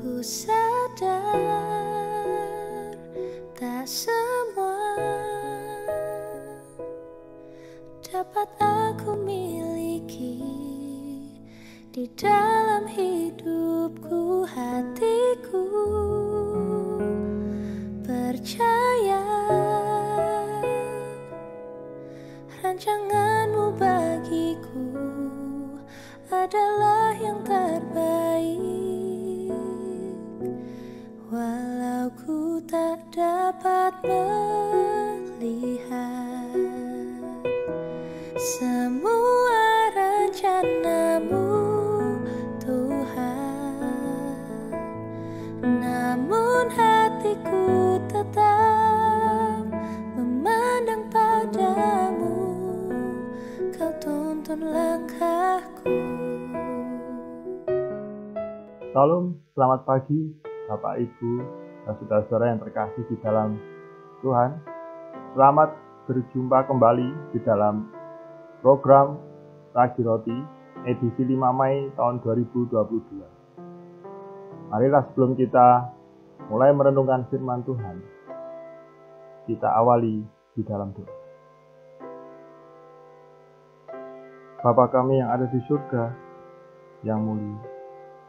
Ku sadar tak semua dapat aku miliki di dalam hidupku. Hatiku percaya rancanganmu bagiku adalah yang terbaik. Walau ku tak dapat melihat semua rencanamu, Tuhan, namun hatiku tetap memandang padamu. Kau tuntun langkahku. Salam, selamat pagi Bapak, Ibu, dan saudara-saudara yang terkasih di dalam Tuhan. Selamat berjumpa kembali di dalam program Ragi Roti edisi 5 Mei tahun 2022. Marilah sebelum kita mulai merenungkan firman Tuhan, kita awali di dalam doa. Bapa kami yang ada di surga, yang mulia,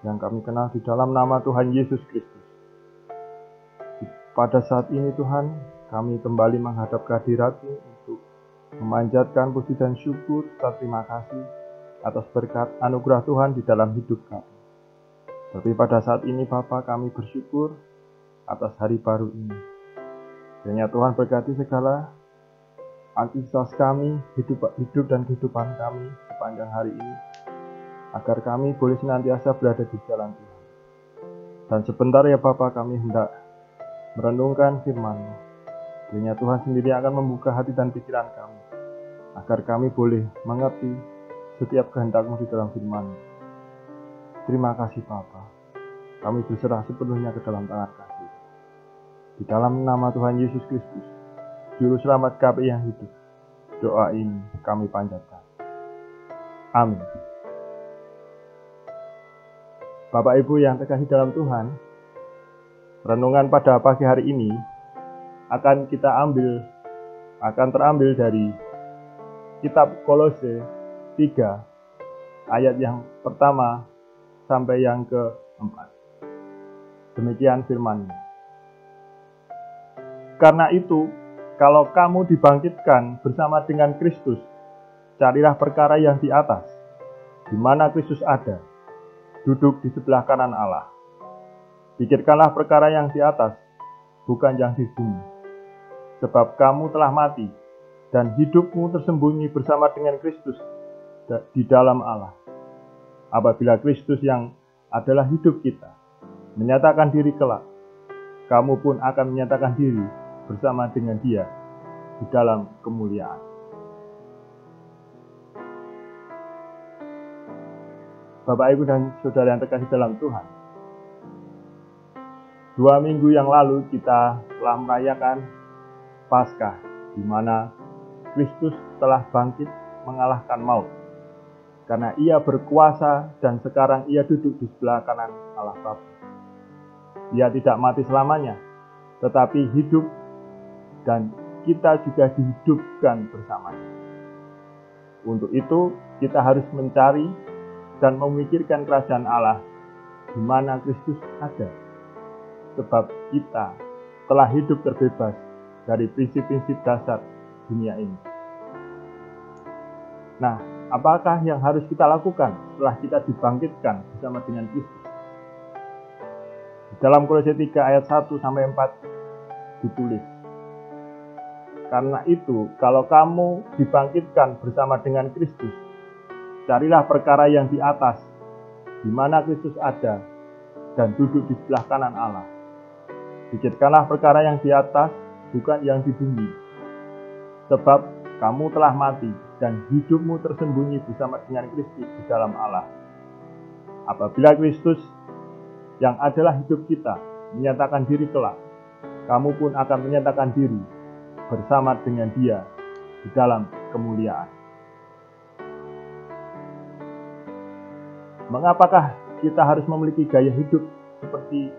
yang kami kenal di dalam nama Tuhan Yesus Kristus. Pada saat ini Tuhan, kami kembali menghadap kehadirat-Mu untuk memanjatkan puji dan syukur serta terima kasih atas berkat anugerah Tuhan di dalam hidup kami. Tapi pada saat ini Bapa, kami bersyukur atas hari baru ini. Kiranya Tuhan berkati segala aktivitas kami, hidup dan kehidupan kami sepanjang hari ini, agar kami boleh senantiasa berada di jalan Tuhan. Dan sebentar ya Bapa, kami hendak merenungkan firman-Mu. Kiranya Tuhan sendiri akan membuka hati dan pikiran kami, agar kami boleh mengerti setiap kehendak-Mu di dalam firman-Mu. Terima kasih Bapa. Kami berserah sepenuhnya ke dalam tangan kasih. Di dalam nama Tuhan Yesus Kristus, Juru Selamat kami yang hidup, doa ini kami panjatkan. Amin. Bapak Ibu yang terkasih dalam Tuhan, renungan pada pagi hari ini akan terambil dari kitab Kolose 3 ayat yang pertama sampai yang keempat. Demikian firman-Nya. Karena itu, kalau kamu dibangkitkan bersama dengan Kristus, carilah perkara yang di atas, di mana Kristus ada, duduk di sebelah kanan Allah. Pikirkanlah perkara yang di atas, bukan yang di bumi. Sebab kamu telah mati, dan hidupmu tersembunyi bersama dengan Kristus di dalam Allah. Apabila Kristus yang adalah hidup kita menyatakan diri kelak, kamu pun akan menyatakan diri bersama dengan Dia di dalam kemuliaan. Bapak, Ibu, dan saudara yang terkasih dalam Tuhan, 2 minggu yang lalu kita telah merayakan Paskah, di mana Kristus telah bangkit mengalahkan maut, karena Ia berkuasa dan sekarang Ia duduk di sebelah kanan Allah Bapa. Ia tidak mati selamanya, tetapi hidup, dan kita juga dihidupkan bersamanya. Untuk itu, kita harus mencari dan memikirkan kerajaan Allah di mana Kristus ada, sebab kita telah hidup terbebas dari prinsip-prinsip dasar dunia ini. Nah, apakah yang harus kita lakukan setelah kita dibangkitkan bersama dengan Kristus? Di dalam Kolose 3 ayat 1-4 ditulis, karena itu, kalau kamu dibangkitkan bersama dengan Kristus, carilah perkara yang di atas, di mana Kristus ada, dan duduk di sebelah kanan Allah. Pikirkanlah perkara yang di atas, bukan yang di bumi. Sebab kamu telah mati, dan hidupmu tersembunyi bersama dengan Kristus di dalam Allah. Apabila Kristus, yang adalah hidup kita, menyatakan diri kelak, kamu pun akan menyatakan diri bersama dengan Dia di dalam kemuliaan. Mengapakah kita harus memiliki gaya hidup seperti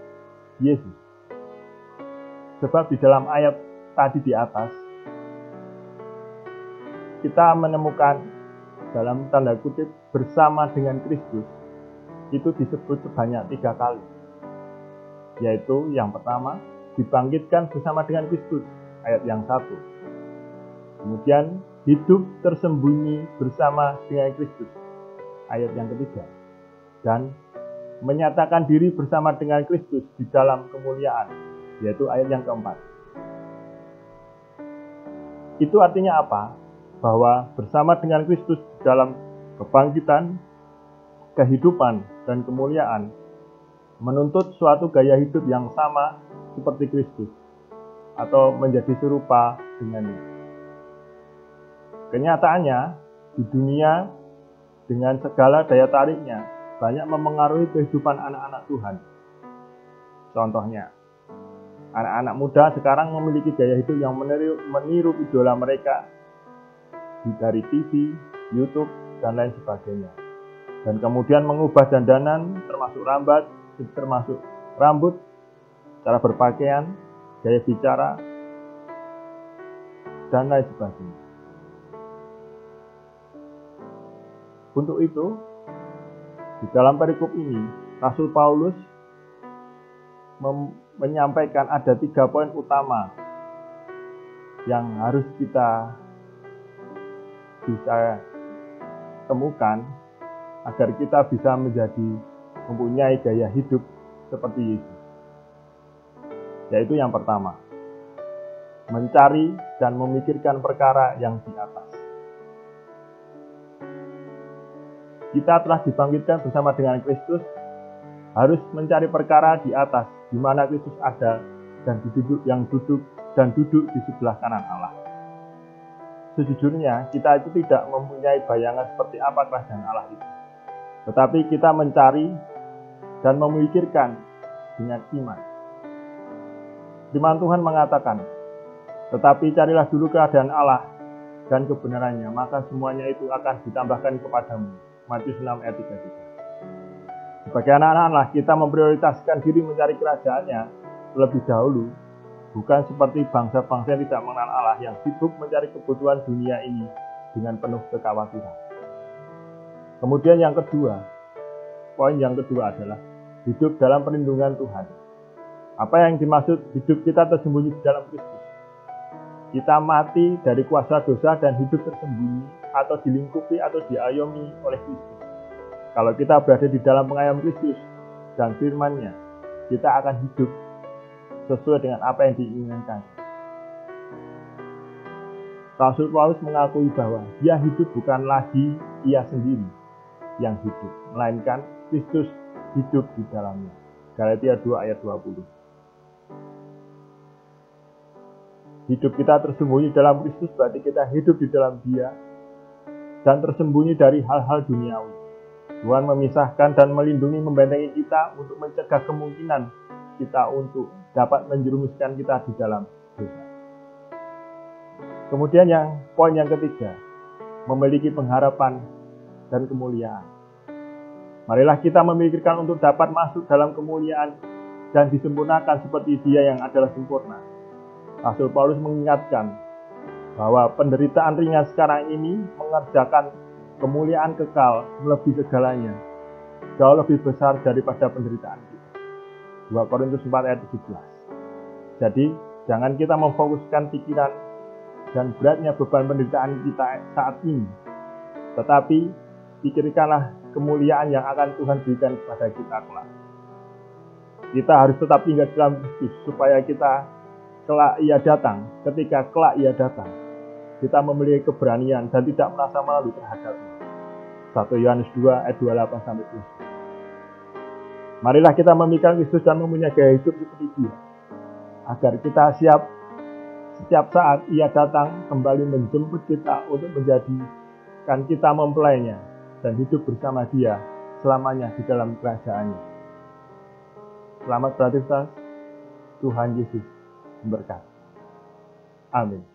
Yesus. Sebab di dalam ayat tadi di atas, kita menemukan dalam tanda kutip bersama dengan Kristus, itu disebut sebanyak 3 kali. Yaitu yang pertama, dibangkitkan bersama dengan Kristus, ayat yang 1. Kemudian, hidup tersembunyi bersama dengan Kristus, ayat yang ketiga. Dan menyatakan diri bersama dengan Kristus di dalam kemuliaan, yaitu ayat yang keempat. Itu artinya apa? Bahwa bersama dengan Kristus dalam kebangkitan, kehidupan, dan kemuliaan menuntut suatu gaya hidup yang sama seperti Kristus atau menjadi serupa dengannya. Kenyataannya, di dunia dengan segala daya tariknya banyak memengaruhi kehidupan anak-anak Tuhan. Contohnya, anak-anak muda sekarang memiliki gaya hidup yang meniru idola mereka dari TV, YouTube, dan lain sebagainya. Dan kemudian mengubah dandanan termasuk rambut, cara berpakaian, gaya bicara, dan lain sebagainya. Untuk itu, di dalam perikop ini, Rasul Paulus menyampaikan ada 3 poin utama yang harus kita bisa temukan agar kita bisa mempunyai gaya hidup seperti Yesus. Yaitu yang pertama, mencari dan memikirkan perkara yang di atas. Kita telah dibangkitkan bersama dengan Kristus, harus mencari perkara di atas, di mana Kristus ada dan duduk di sebelah kanan Allah. Sejujurnya, kita itu tidak mempunyai bayangan seperti apa kerajaan Allah itu. Tetapi kita mencari dan memikirkan dengan iman. Firman Tuhan mengatakan, tetapi carilah dulu keadaan Allah dan kebenarannya, maka semuanya itu akan ditambahkan kepadamu. Matius 6 ayat 33. Sebagai anak-anak Allah, kita memprioritaskan diri mencari kerajaannya terlebih dahulu, bukan seperti bangsa-bangsa yang tidak mengenal Allah yang sibuk mencari kebutuhan dunia ini dengan penuh kekhawatiran. Kemudian poin yang kedua adalah hidup dalam perlindungan Tuhan. Apa yang dimaksud hidup kita tersembunyi di dalam Kristus? Kita mati dari kuasa dosa dan hidup tersembunyi atau dilingkupi atau diayomi oleh Kristus. Kalau kita berada di dalam pengayom Kristus dan firman-Nya, kita akan hidup sesuai dengan apa yang diinginkan. Rasul Paulus mengakui bahwa dia hidup bukan lagi ia sendiri yang hidup, melainkan Kristus hidup di dalamnya. Galatia 2 ayat 20. Hidup kita tersembunyi dalam Kristus berarti kita hidup di dalam Dia dan tersembunyi dari hal-hal duniawi. Tuhan memisahkan dan melindungi membentengi kita untuk mencegah kemungkinan kita untuk dapat menjerumuskan kita di dalam dosa. Kemudian poin yang ketiga, memiliki pengharapan dan kemuliaan. Marilah kita memikirkan untuk dapat masuk dalam kemuliaan dan disempurnakan seperti Dia yang adalah sempurna. Rasul Paulus mengingatkan bahwa penderitaan ringan sekarang ini mengerjakan kemuliaan kekal melebihi segalanya, jauh lebih besar daripada penderitaan kita. 2 Korintus 4 ayat 17. Jadi, jangan kita memfokuskan pikiran dan beratnya beban penderitaan kita saat ini, tetapi pikirkanlah kemuliaan yang akan Tuhan berikan kepada kita kelak. Kita harus tetap tinggal dalam Kristus supaya kita kelak Ia datang. Ketika kelak Ia datang, kita memiliki keberanian dan tidak merasa malu terhadapnya. 1 Yohanes 2 ayat 28 sampai 30. Marilah kita memikirkan Kristus dan mempunyai gaya hidup seperti Dia, agar kita siap setiap saat Ia datang kembali menjemput kita untuk menjadikan kita mempelainya dan hidup bersama Dia selamanya di dalam kerajaan-Nya. Selamat beraktivitas. Tuhan Yesus memberkati. Amin.